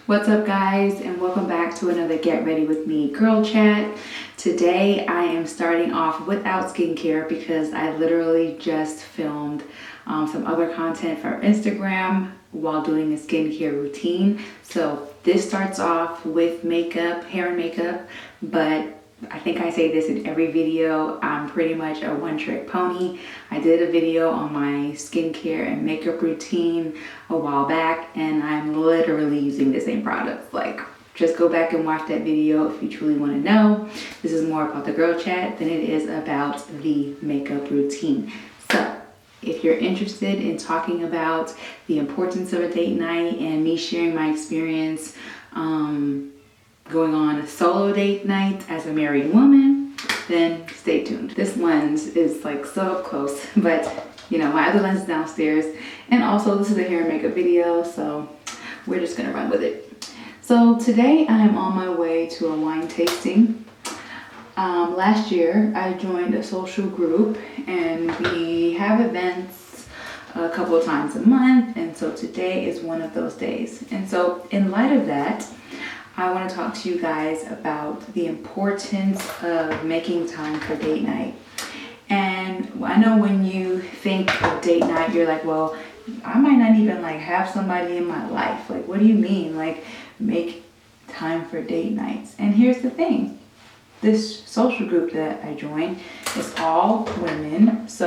What's up, guys, and welcome back to another Get Ready With Me girl chat. Today I am starting off without skincare because I literally just filmed some other content for Instagram while doing a skincare routine. So this starts off with makeup, hair and makeup, but I think I say this in every video, I'm pretty much a one-trick pony. I did a video on my skincare and makeup routine a while back, and I'm literally using the same products. Like, just go back and watch that video if you truly want to know. This is more about the girl chat than it is about the makeup routine. So, if you're interested in talking about the importance of a date night and me sharing my experience, going on a solo date night as a married woman, then stay tuned. This lens is like so up close, but you know, my other lens is downstairs, and also this is a hair and makeup video, so we're just gonna run with it. So today I am on my way to a wine tasting. Last year I joined a social group and we have events a couple of times a month, and so today is one of those days. And so in light of that, I want to talk to you guys about the importance of making time for date night. And I know when you think of date night, you're like, well, I might not even like have somebody in my life. Like, what do you mean? Like, make time for date nights. And here's the thing. This social group that I joined is all women. So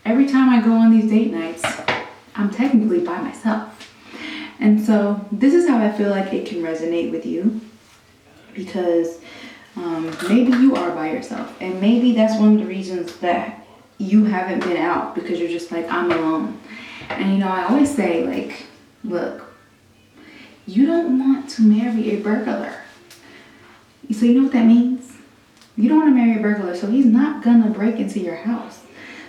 every time I go on these date nights, I'm technically by myself. And so this is how I feel like it can resonate with you, because maybe you are by yourself, and maybe that's one of the reasons that you haven't been out, because you're just like, I'm alone. And you know, I always say, like, look, you don't want to marry a burglar. So you know what that means? You don't want to marry a burglar, so he's not gonna break into your house.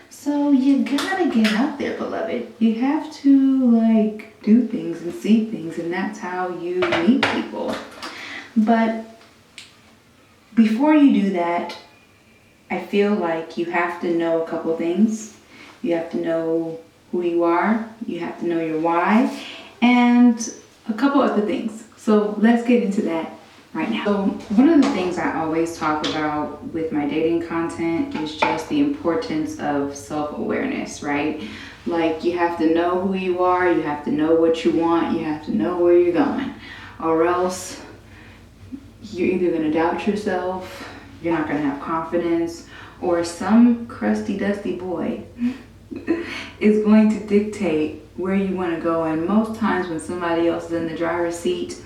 So you gotta get out there, beloved. You have to like do things and see things, and that's how you meet people. But before you do that, I feel like you have to know a couple things. You have to know who you are, you have to know your why, and a couple other things. So let's get into that right now. So one of the things I always talk about with my dating content is just the importance of self-awareness, right? Like, you have to know who you are, you have to know what you want, you have to know where you're going, or else you're either gonna doubt yourself, you're not gonna have confidence, or some crusty dusty boy is going to dictate where you wanna go. And most times when somebody else is in the driver's seat,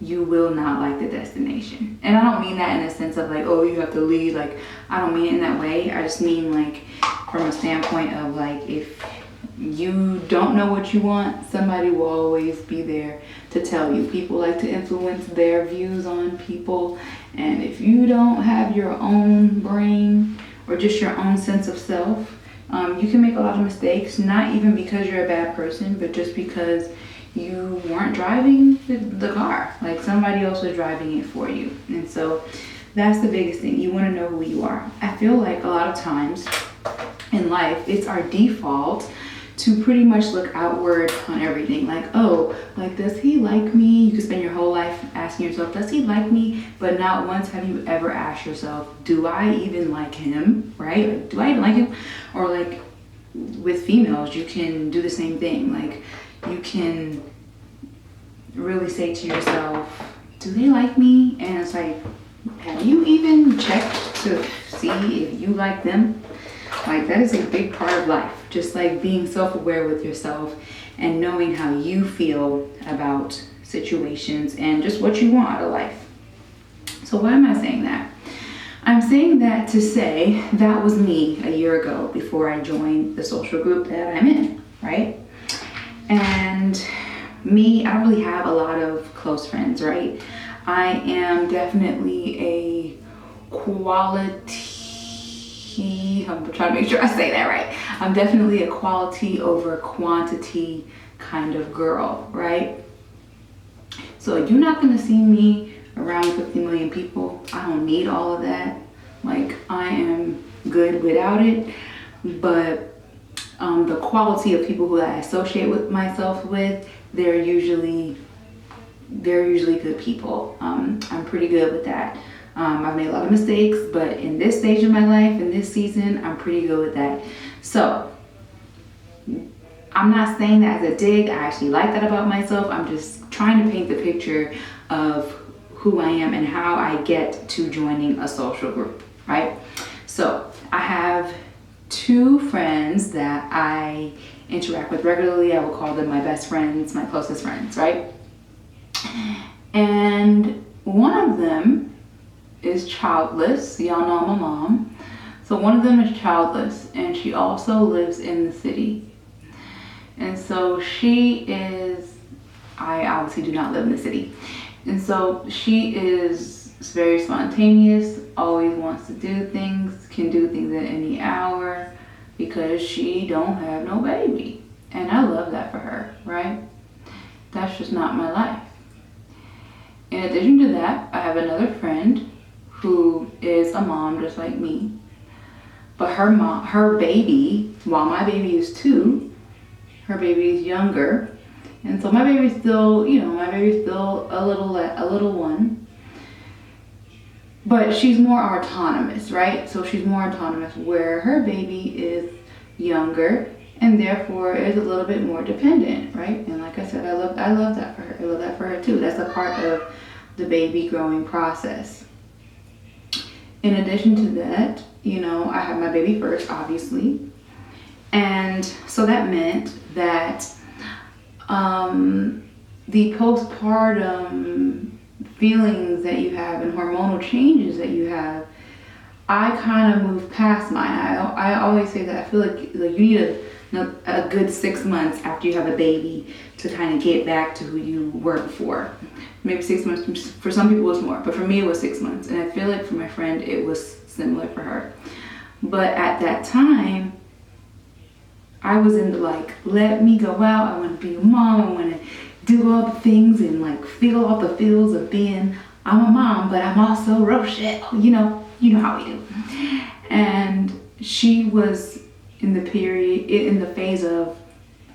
you will not like the destination. And I don't mean that in a sense of like, oh, you have to lead. Like, I don't mean it in that way. I just mean like from a standpoint of like, if you don't know what you want, somebody will always be there to tell you. People like to influence their views on people. And if you don't have your own brain or just your own sense of self, you can make a lot of mistakes, not even because you're a bad person, but just because you weren't driving the car. Like, somebody else was driving it for you. And so that's the biggest thing. You want to know who you are. I feel like a lot of times in life, it's our default to pretty much look outward on everything. Like, oh, like, does he like me? You could spend your whole life asking yourself, does he like me? But not once have you ever asked yourself, do I even like him, right? Like, do I even like him? Or like with females, you can do the same thing. Like, you can really say to yourself, do they like me? And it's like, have you even checked to see if you like them? Like, that is a big part of life. Just like being self-aware with yourself and knowing how you feel about situations and just what you want out of life. So why am I saying that? I'm saying that to say that was me a year ago before I joined the social group that I'm in, right? And me, I don't really have a lot of close friends, right? I am definitely a quality, I'm trying to make sure I say that right. I'm definitely a quality over quantity kind of girl, right? So you're not gonna see me around 50 million people. I don't need all of that. Like, I am good without it. But the quality of people who I associate with myself with, they're usually good people. I'm pretty good with that. I've made a lot of mistakes, but in this stage of my life, in this season, I'm pretty good with that. So I'm not saying that as a dig. I actually like that about myself. I'm just trying to paint the picture of who I am and how I get to joining a social group, right? So I have 2 friends that I interact with regularly. I will call them my best friends, my closest friends, right? And one of them is childless. Y'all know I'm a mom. So one of them is childless, and she also lives in the city. And so I obviously do not live in the city. And so she is very spontaneous, always wants to do things, can do things at any hour because she don't have no baby. And I love that for her, right? That's just not my life. In addition to that, I have another friend who is a mom just like me. But her baby, while my baby is 2, her baby is younger. And so my baby's still, a little one. But she's more autonomous, right? So she's more autonomous where her baby is younger and therefore is a little bit more dependent, right? And like I said, I love that for her. I love that for her too. That's a part of the baby growing process. In addition to that, I have my baby first, obviously. And so that meant that the postpartum feelings that you have and hormonal changes that you have, I kind of moved past mine. I always say that I feel like you need a good 6 months after you have a baby to kind of get back to who you were before. Maybe 6 months, for some people it's more, but for me it was 6 months. And I feel like for my friend it was similar for her. But at that time, I was in the let me go out, I want to be a mom, I want to do all the things and feel all the feels of being, I'm a mom, but I'm also Rochelle, you know how we do. And she was in the phase of,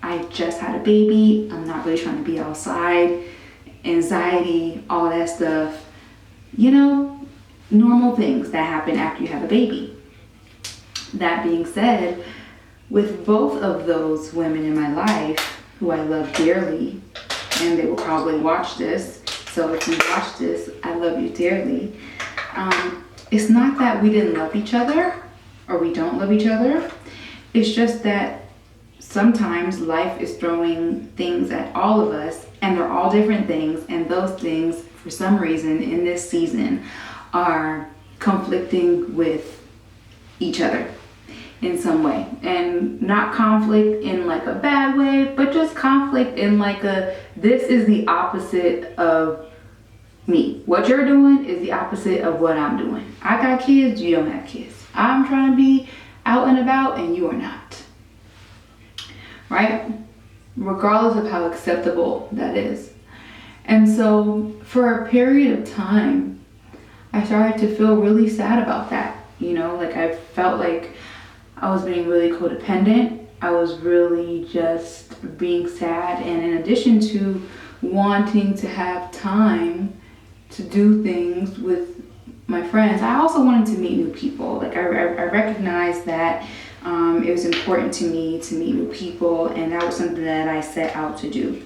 I just had a baby, I'm not really trying to be outside, anxiety, all that stuff, normal things that happen after you have a baby. That being said, with both of those women in my life, who I love dearly, and they will probably watch this, so if you watch this, I love you dearly. It's not that we didn't love each other, or we don't love each other. It's just that sometimes life is throwing things at all of us, and they're all different things, and those things, for some reason, in this season, are conflicting with each other in some way. And not conflict in a bad way, but just conflict in this is the opposite of me. What you're doing is the opposite of what I'm doing. I got kids, you don't have kids. I'm trying to be out and about and you are not. Right? Regardless of how acceptable that is. And so for a period of time, I started to feel really sad about that. I felt like I was being really codependent. I was really just being sad. And in addition to wanting to have time to do things with my friends, I also wanted to meet new people. I recognized that it was important to me to meet new people, and that was something that I set out to do.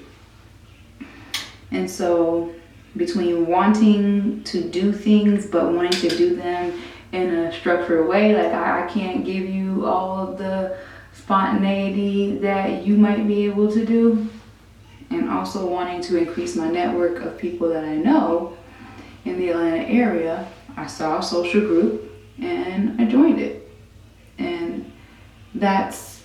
And so between wanting to do things but wanting to do them in a structured way, I can't give you all of the spontaneity that you might be able to do, and also wanting to increase my network of people that I know in the Atlanta area, I saw a social group and I joined it. And that's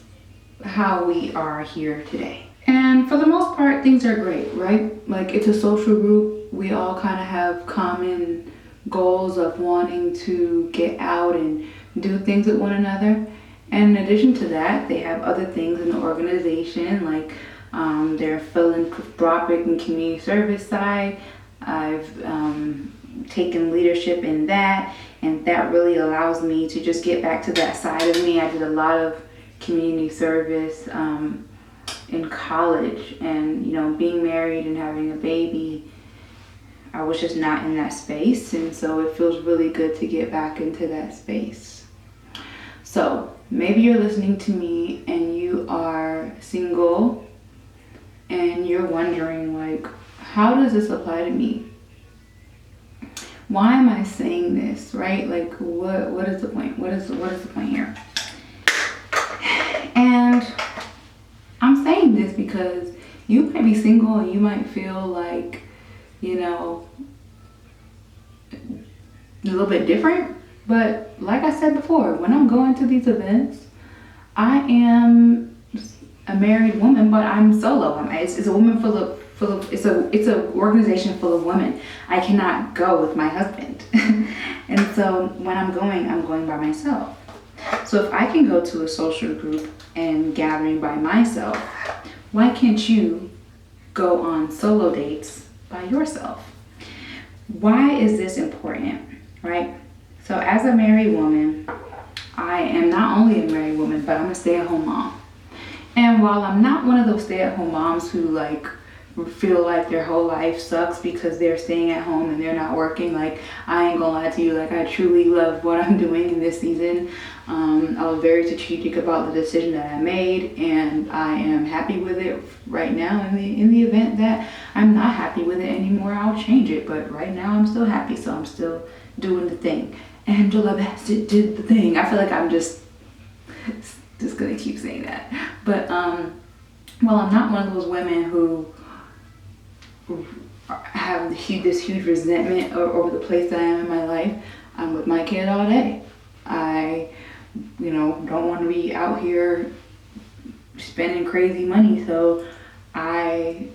how we are here today. And for the most part, things are great, right? It's a social group. We all kind of have common goals of wanting to get out and do things with one another. And in addition to that, they have other things in the organization, their philanthropic and community service side. I've taken leadership in that, and that really allows me to just get back to that side of me. I did a lot of community service in college, and being married and having a baby, I was just not in that space, and so it feels really good to get back into that space. So maybe you're listening to me and you are single and you're wondering, like, how does this apply to me? Why am I saying this, right? Like, what is the point? What is the point here? And I'm saying this because you might be single and you might feel like, a little bit different. But like I said before, when I'm going to these events, I am a married woman, but I'm solo. It's a woman full of it's an organization full of women. I cannot go with my husband. And so when I'm going by myself. So if I can go to a social group and gathering by myself, why can't you go on solo dates by yourself? Why is this important, right? So as a married woman, I am not only a married woman, but I'm a stay-at-home mom. And while I'm not one of those stay-at-home moms who like feel like their whole life sucks because they're staying at home and they're not working, like, I ain't gonna lie to you, like, I truly love what I'm doing in this season. I was very strategic about the decision that I made, and I am happy with it right now. In the event that I'm not happy with it anymore, I'll change it. But right now I'm still happy, so I'm still doing the thing. Angela Bassett did the thing. I feel like I'm just gonna keep saying that. But well, I'm not one of those women who have this huge resentment over the place that I am in my life. I'm with my kid all day. I don't want to be out here spending crazy money, so I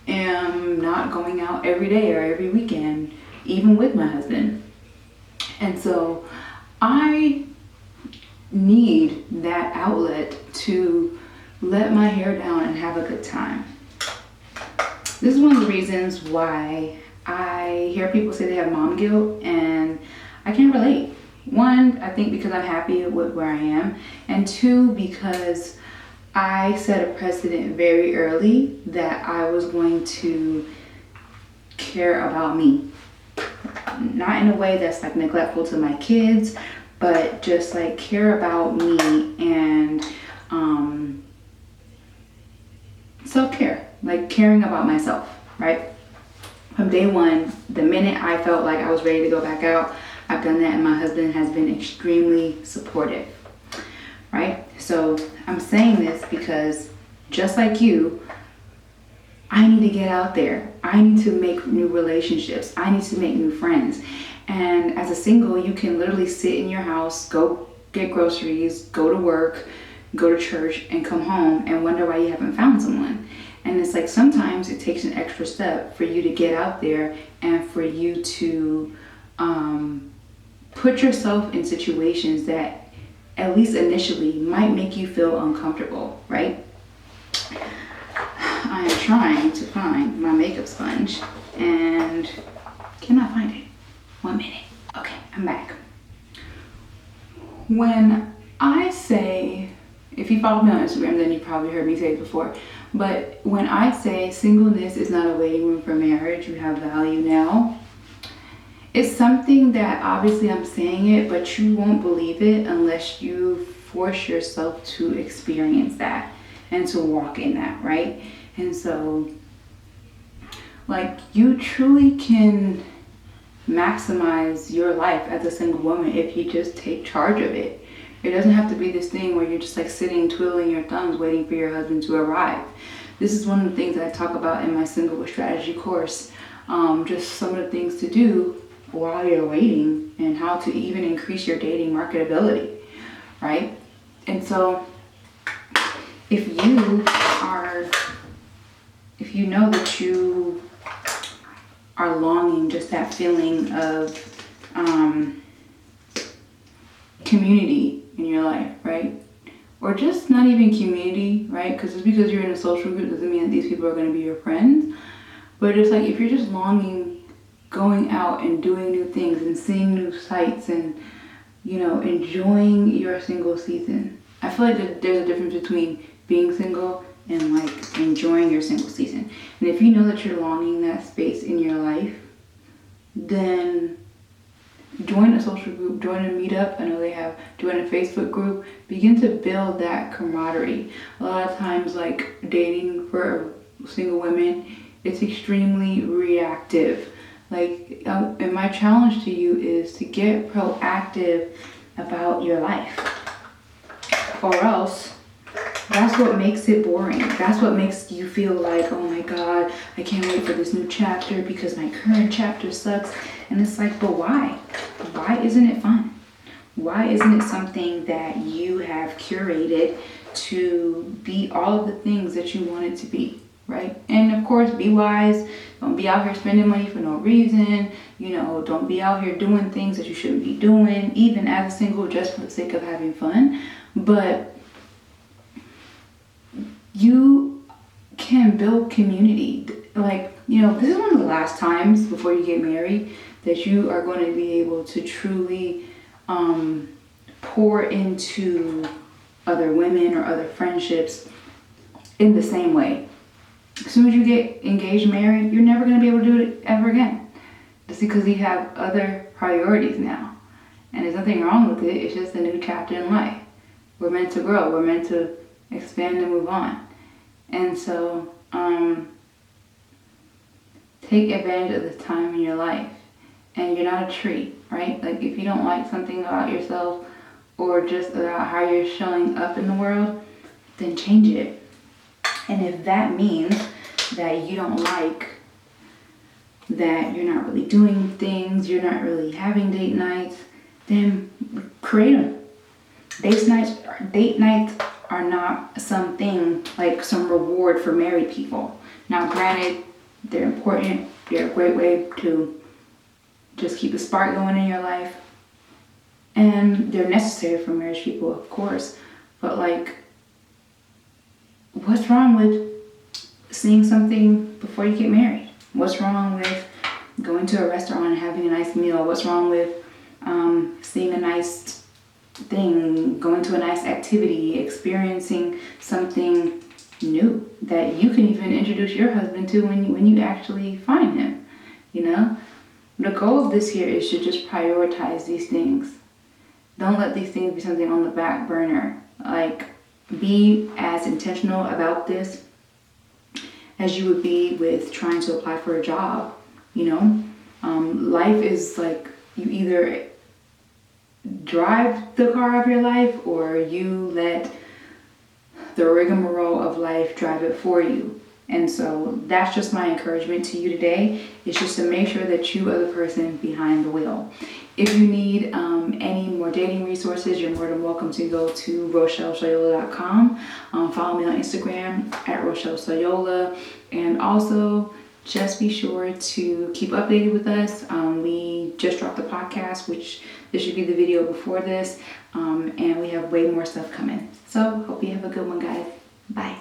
am not going out every day or every weekend, even with my husband. And so I need that outlet to let my hair down and have a good time. This is one of the reasons why I hear people say they have mom guilt, and I can't relate. One, I think because I'm happy with where I am, and two, because I set a precedent very early that I was going to care about me. Not in a way that's like neglectful to my kids, but just like care about me and self-care, like caring about myself, right? From day one, the minute I felt like I was ready to go back out, I've done that, and my husband has been extremely supportive, right? So I'm saying this because just like you, I need to get out there. I need to make new relationships. I need to make new friends. And as a single, you can literally sit in your house, go get groceries, go to work, go to church, and come home and wonder why you haven't found someone. And it's like sometimes it takes an extra step for you to get out there and for you to put yourself in situations that at least initially might make you feel uncomfortable, right? I am trying to find my makeup sponge and cannot find it. 1 minute. Okay, I'm back. When I say, if you follow me on Instagram, then you probably heard me say it before, but when I say singleness is not a waiting room for marriage, you have value now, it's something that obviously I'm saying it, but you won't believe it unless you force yourself to experience that and to walk in that, right? And so, like, you truly can maximize your life as a single woman if you just take charge of it. It doesn't have to be this thing where you're just like sitting, twiddling your thumbs, waiting for your husband to arrive. This is one of the things that I talk about in my Single with Strategy course. Just some of the things to do while you're waiting and how to even increase your dating marketability, right? And so if you know that you are longing, just that feeling of community in your life, right? Or just not even community, right? Because just because you're in a social group doesn't mean that these people are going to be your friends. But it's like if you're just longing, going out and doing new things and seeing new sights and, enjoying your single season, I feel like there's a difference between being single and like enjoying your single season. And if you know that you're longing that space in your life, then join a social group, join a meetup. I know they have, join a Facebook group. Begin to build that camaraderie. A lot of times, like dating for single women, it's extremely reactive. Like, and my challenge to you is to get proactive about your life, or else that's what makes it boring. That's what makes you feel like, oh my God, I can't wait for this new chapter because my current chapter sucks. And it's like, but why? Why isn't it fun? Why isn't it something that you have curated to be all of the things that you want it to be, right? And of course, be wise. Don't be out here spending money for no reason. You know, don't be out here doing things that you shouldn't be doing, even as a single, just for the sake of having fun. But you can build community. Like, you know, this is one of the last times before you get married that you are going to be able to truly pour into other women or other friendships in the same way. As soon as you get engaged, married, you're never going to be able to do it ever again. Just because you have other priorities now. And there's nothing wrong with it. It's just a new chapter in life. We're meant to grow. We're meant to expand and move on. And so, take advantage of the time in your life. And you're not a tree, right? Like, if you don't like something about yourself or just about how you're showing up in the world, then change it. And if that means that you don't like that you're not really doing things, you're not really having date nights, then create them. Date nights are not something like some reward for married people. Now, granted, they're important. They're a great way to just keep the spark going in your life. And they're necessary for married people, of course. But like, what's wrong with seeing something before you get married? What's wrong with going to a restaurant and having a nice meal? What's wrong with seeing a nice thing, going to a nice activity, experiencing something new that you can even introduce your husband to when you actually find him, you know? The goal of this year is to just prioritize these things. Don't let these things be something on the back burner. Like, be as intentional about this as you would be with trying to apply for a job, you know? Life is like, you either drive the car of your life or you let the rigmarole of life drive it for you. And so that's just my encouragement to you today, is just to make sure that you are the person behind the wheel. If you need any more dating resources, you're more than welcome to go to rochellesoyoola.com. Follow me on Instagram at rochellesoyoola. And also, just be sure to keep updated with us. We just dropped the podcast, which this should be the video before this. And we have way more stuff coming. So, hope you have a good one, guys. Bye.